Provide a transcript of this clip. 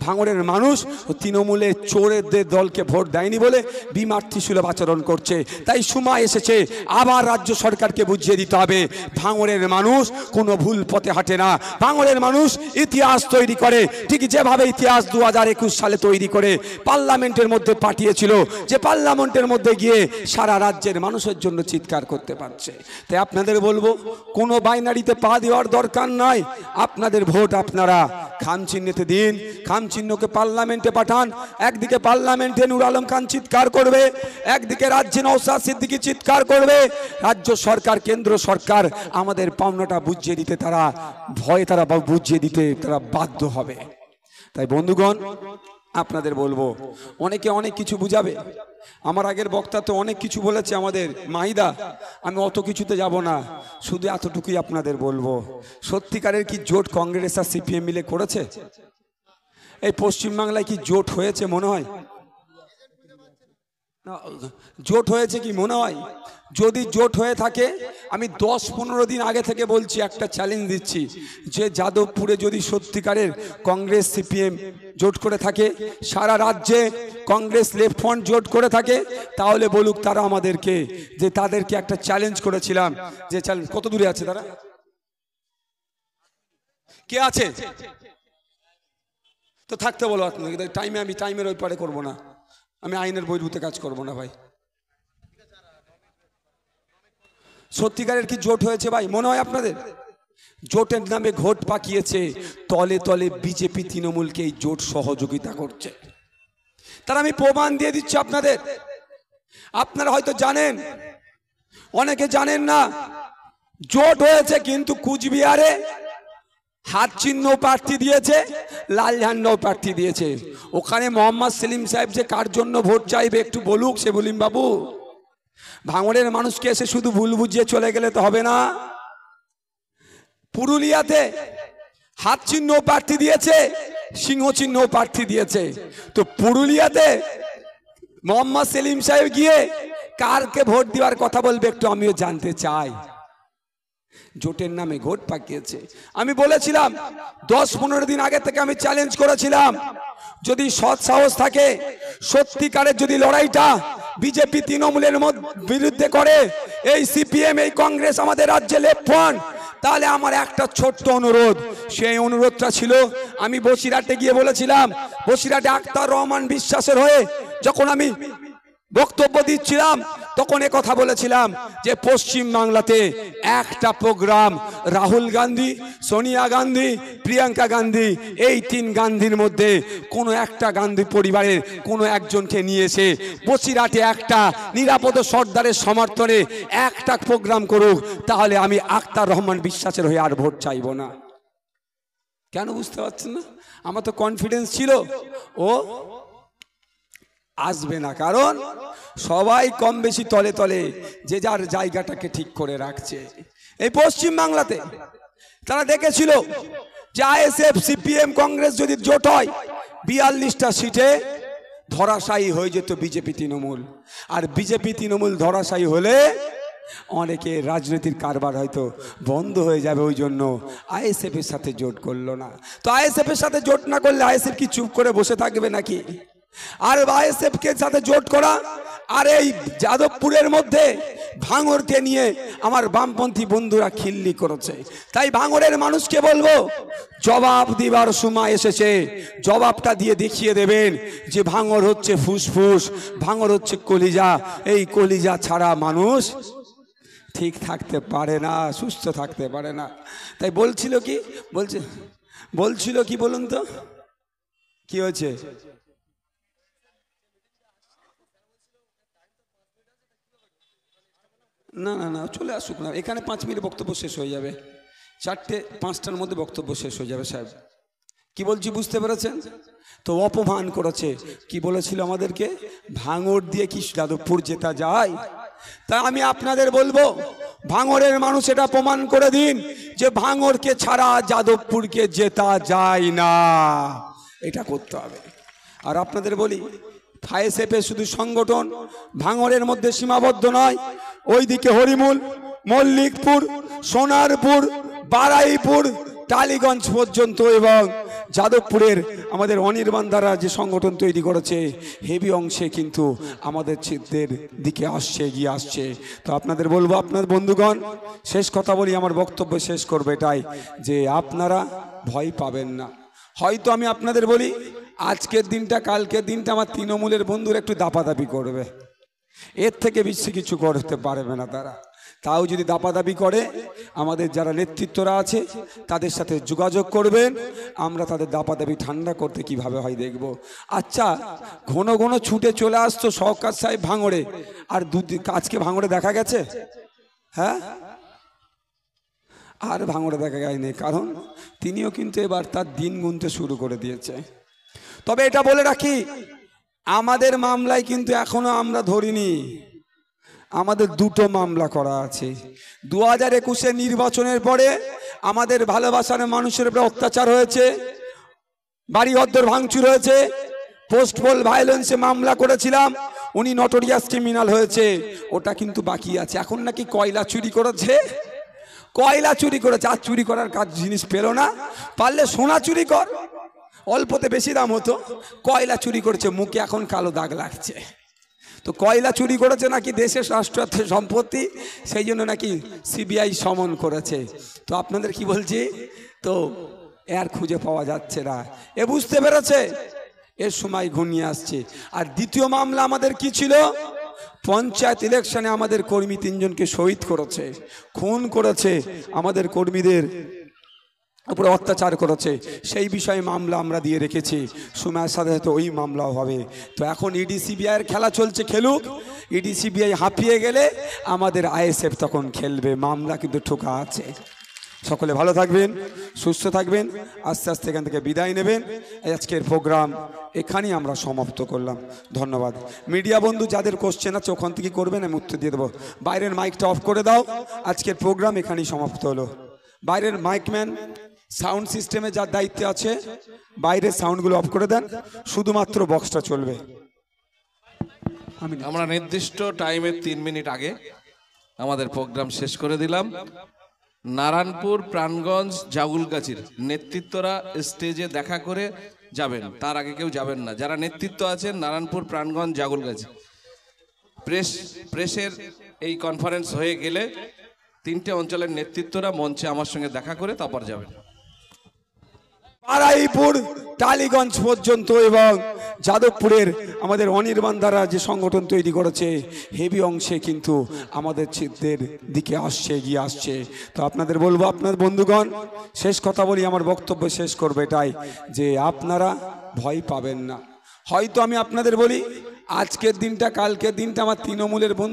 ভাঙড়ের মানুষ তৃণমূলে চোরেদের দলকে ভোট দেয়নি বলে বিমাতৃসুলভ আচরণ করছে। তাই সময় এসেছে আবার রাজ্য সরকারকে বুঝিয়ে দিতে হবে ভাঙড়ের মানুষ কোনো ভুল পথে হাঁটে না। ভাঙড়ের মানুষ ইতিহাস তৈরি করে, ঠিক যেভাবে ইতিহাস 2021 সালে তৈরি করে পার্লামেন্টের মধ্যে পাঠিয়েছিল, যে পার্লামেন্টের মধ্যে গিয়ে সারা রাজ্যের মানুষের জন্য চিৎকার করতে পারছে। তাই আপনাদের বলবো কোনো বাইনারিতে পা দেওয়ার দরকার নাই। আপনাদের ভোট আপনারা খাম চিহ্নেতে দিন, খাম চিহ্নকে পার্লামেন্টে পাঠান। একদিকে পার্লামেন্টে নূর আলম খান চিৎকার করবে, একদিকে রাজ্যে নওশাদ সিদ্দিকী চিৎকার করবে। রাজ্য সরকার কেন্দ্র সরকার আমাদের পাওনাটা বুঝিয়ে দিতে তারা বুঝিয়ে দিতে তারা বাধ্য হবে। তাই বন্ধুগণ আপনাদের বলবো অনেকে অনেক কিছু বুঝাবে। আমার আগের বক্তা তো অনেক কিছু বলেছে আমাদের মাহিদা, আমি অত কিছুতে যাব না, শুধু এতটুকুই আপনাদের বলবো সত্যিকারের কি জোট কংগ্রেস আর সিপিএম মিলে করেছে? এই পশ্চিমবাংলায় কি জোট হয়েছে মনে হয়? জোট হয়েছে কি মনে হয়? যদি জোট হয়ে থাকে আমি 10-15 দিন আগে থেকে বলছি, একটা চ্যালেঞ্জ দিচ্ছি, যে যাদবপুরে যদি সত্যিকারের কংগ্রেস সিপিএম জোট করে থাকে, সারা রাজ্যে কংগ্রেস লেফট ফ্রন্ট জোট করে থাকে, তাহলে বলুক তারা আমাদেরকে, যে তাদেরকে একটা চ্যালেঞ্জ করেছিলাম, যে চ্যালেঞ্জ কত দূরে আছে তারা, কে আছে তো থাকতে বলো আপনাকে। আমি টাইমের ওই পারে করবো না, আমি আইনের বহির্ভূত কাজ করবো না ভাই। সত্যিকারের কি জোট হয়েছে ভাই মনে হয় আপনাদের? জোটের নামে ঘোট পাকিয়েছে, তলে তলে বিজেপি তৃণমূলকে এই জোট সহযোগিতা করছে। তার আমি প্রমাণ দিয়ে দিচ্ছি আপনাদের। আপনারা হয়তো জানেন, অনেকে জানেন না, জোট হয়েছে কিন্তু কুচবিহারে হাত চিহ্ন প্রার্থী দিয়েছে, লাল ঝান্ডাও প্রার্থী দিয়েছে। ওখানে মোহাম্মদ সেলিম সাহেব যে কার জন্য ভোট চাইবে একটু বলুক। সে বলিম বাবু, ভাঙড়ের মানুষকে এসে শুধু ভুল বুঝিয়ে চলে গেলে তো হবে না। পুরুলিয়াতে হাত চিহ্ন প্রার্থী দিয়েছে, সিংহ চিহ্ন প্রার্থী দিয়েছে। তো পুরুলিয়াতে মোহাম্মদ সেলিম সাহেব গিয়ে কারকে ভোট দেওয়ার কথা বলবে একটু আমিও জানতে চাই। জোটের নামে ভোট পাকিয়েছে। আমি বলেছিলাম 10-15 দিন আগে থেকে আমি চ্যালেঞ্জ করেছিলাম, যদি সৎ সাহস থাকে, সত্যিকারের যদি লড়াইটা বিজেপি তৃণমূলের বিরুদ্ধে করে, এই সিপিএম এই কংগ্রেস আমাদের রাজ্যে লেফট ফ্রন্ট, তাহলে আমার একটা ছোট্ট অনুরোধ, সেই অনুরোধটা ছিল আমি বসিরহাটে গিয়ে বলেছিলাম, বসিরহাটে আক্তার রহমান বিশ্বাসের হয়ে যখন আমি বক্তব্য দিচ্ছিলাম তখন এ কথা বলেছিলাম যে পশ্চিম বাংলাতে একটা প্রোগ্রাম রাহুল গান্ধী, সোনিয়া গান্ধী, প্রিয়াঙ্কা গান্ধী, এই 3 গান্ধীর মধ্যে কোনো একটা গান্ধী পরিবারের কোনো একজনকে নিয়ে এসে বসিরহাটে একটা নিরাপদ সর্দারের সমর্থনে একটা প্রোগ্রাম করুক, তাহলে আমি আক্তার রহমান বিশ্বাসের হয়ে আর ভোট চাইব না। কেন বুঝতে পারছেন না? আমার তো কনফিডেন্স ছিল ও আসবে না, কারণ সবাই কম বেশি তলে তলে যে যার জায়গাটাকে ঠিক করে রাখছে। এই পশ্চিম বাংলাতে তারা দেখেছিল যে আইএসএফ সিপিএম কংগ্রেস যদি জোট হয় 42টা সিটে ধরাশায়ী হয়ে যেত বিজেপি তৃণমূল। আর বিজেপি তৃণমূল ধরাশায়ী হলে অনেকে রাজনীতির কারবার হয়তো বন্ধ হয়ে যাবে, ওই জন্য আইএসএফ এর সাথে জোট করলো না। তো আইএসএফ এর সাথে জোট না করলে আইএসএফ কি চুপ করে বসে থাকবে নাকি? আর আইএসএফ কে সাথে জোট করা আর এই যাদবপুরের মধ্যে ভাঙড়কে নিয়ে আমার বামপন্থী বন্ধুরা খিল্লি করেছে। তাই ভাঙড়ের মানুষকে বলবো, জবাব দিবার সময় এসেছে, জবাবটা দিয়ে দেখিয়ে দেবেন যে ভাঙড় হচ্ছে ফুসফুস, ভাঙড় হচ্ছে কলিজা। এই কলিজা ছাড়া মানুষ ঠিক থাকতে পারে না, সুস্থ থাকতে পারে না। তাই বলছিল কি বলুন তো, কি হয়েছে? না না না চলে আসুক না, এখানে 5 মিনিট বক্তব্য শেষ হয়ে যাবে, 4-5টার মধ্যে বক্তব্য শেষ হয়ে যাবে। সাহেব কি বলছি বুঝতে পেরেছেন তো? অপমান করেছে, কি বলেছিল আমাদেরকে, ভাঙড় দিয়ে কি যাদবপুর জেতা যায়? তাই আমি আপনাদের বলবো, ভাঙড়ের মানুষ এটা প্রমাণ করে দিন যে ভাঙড়কে ছাড়া যাদবপুরকে জেতা যায় না, এটা করতে হবে। আর আপনাদের বলি, আইএসএফ শুধু সংগঠন ভাঙড়ের মধ্যে সীমাবদ্ধ নয়, ওইদিকে হরিমূল, মল্লিকপুর, সোনারপুর, বারাইপুর, টালিগঞ্জ পর্যন্ত এবং যাদবপুরের আমাদের অনির্বাণ দ্বারা যে সংগঠন তৈরি করেছে হেভি অংশে কিন্তু আমাদের ছিদ্রের দিকে আসছে, এগিয়ে আসছে। তো আপনাদের বলবো, আপনার বন্ধুগণ, শেষ কথা বলি, আমার বক্তব্য শেষ করবে এটাই যে আপনারা ভয় পাবেন না। হয়তো আমি আপনাদের বলি, আজকের দিনটা কালকের দিনটা আমার তৃণমূলের বন্ধুরা একটু দাপাদাপি করবে, এর থেকে বেশি কিছু করতে পারবে না তারা। তাও যদি দাপাদাপি করে, আমাদের যারা নেতৃত্বরা আছে তাদের সাথে যোগাযোগ করবেন, আমরা তাদের দাপাদাপি ঠান্ডা করতে কিভাবে হয় দেখব। আচ্ছা, ঘন ঘন ছুটে চলে আসতো সরকার সাহেব ভাঙড়ে, আর আজকে ভাঙড়ে দেখা গেছে? হ্যাঁ, আর ভাঙড়ে দেখা যায়নি, কারণ তিনিও কিন্তু এবার তার দিন গুনতে শুরু করে দিয়েছে। তবে এটা বলে রাখি, আমাদের মামলায় কিন্তু এখনো আমরা ধরিনি, আমাদের দুটো মামলা করা আছে। 2021 নির্বাচনের পরে আমাদের ভালোবাসার মানুষের উপরে অত্যাচার হয়েছে, বাড়ি ঘর ভাঙচুর হয়েছে, পোস্ট পোল ভায়োলেন্সে মামলা করেছিলাম, উনি নটোরিয়াস ক্রিমিনাল হয়েছে, ওটা কিন্তু বাকি আছে। এখন নাকি কয়লা চুরি করেছে, কয়লা চুরি করেছে, আর চুরি করার কাজ জিনিস পেল না, পারলে সোনা চুরি কর, অল্পতে বেশি দাম হতো। কয়লা চুরি করেছে, মুখে এখন কালো দাগ লাগছে। তো কয়লা চুরি করেছে নাকি দেশের রাষ্ট্রায়ত্ত সম্পত্তি, সেই জন্য নাকি সিবিআই সমন করেছে। তো আপনাদের কি বলছি, তো এর খুঁজে পাওয়া যাচ্ছে না, এ বুঝতে পেরেছে এর সময় ঘনিয়ে আসছে। আর দ্বিতীয় মামলা আমাদের কি ছিল, পঞ্চায়েত ইলেকশনে আমাদের কর্মী 3 জনকে শহীদ করেছে, খুন করেছে, আমাদের কর্মীদের উপরে অত্যাচার করেছে, সেই বিষয়ে মামলা আমরা দিয়ে রেখেছি। সময়ের সাথে সাথে ওই মামলাও হবে। তো এখন ইডি সিবিআইয়ের খেলা চলছে, খেলুক। ইডি সিবিআই হাঁপিয়ে গেলে আমাদের আইএসএফ তখন খেলবে, মামলা কিন্তু ঠোকা আছে। সকলে ভালো থাকবেন, সুস্থ থাকবেন, আস্তে আস্তে এখান থেকে বিদায় নেবেন। আজকের প্রোগ্রাম এখানেই আমরা সমাপ্ত করলাম। ধন্যবাদ। মিডিয়া বন্ধু যাদের কোশ্চেন আছে ওখান থেকে করবেন, আমি উত্তর দিয়ে দেবো। বাইরের মাইকটা অফ করে দাও, আজকের প্রোগ্রাম এখানেই সমাপ্ত হলো। বাইরের মাইকম্যান সাউন্ড সিস্টেমে যার দায়িত্বে আছে, বাইরের সাউন্ডগুলো অফ করে দেন, শুধুমাত্র বক্সটা চলবে। আমরা নির্দিষ্ট টাইমের 3 মিনিট আগে আমাদের প্রোগ্রাম শেষ করে দিলাম। নারায়ণপুর, প্রাণগঞ্জ, জাগুলগাছির নেতৃত্বরা স্টেজে দেখা করে যাবেন, তার আগে কেউ যাবেন না। যারা নেতৃত্ব আছেন নারায়ণপুর, প্রাণগঞ্জ, জাগুলগাছি, প্রেসের এই কনফারেন্স হয়ে গেলে 3টে অঞ্চলের নেতৃত্বরা মঞ্চে আমার সঙ্গে দেখা করে তারপর যাবেন। বারাইপুর, টালিগঞ্জ পর্যন্ত এবং যাদবপুরের আমাদের অনির্বাণ দ্বারা যে সংগঠন তৈরি করেছে হেভি অংশে কিন্তু আমাদের ছিদ্রের দিকে আসছে, এগিয়ে আসছে। তো আপনাদের বলবো, আপনার বন্ধুগণ, শেষ কথা বলি, আমার বক্তব্য শেষ করবে এটাই যে আপনারা ভয় পাবেন না। হয়তো আমি আপনাদের বলি, আজকের দিনটা কালকের দিনটা আমার তৃণমূলের বন্ধু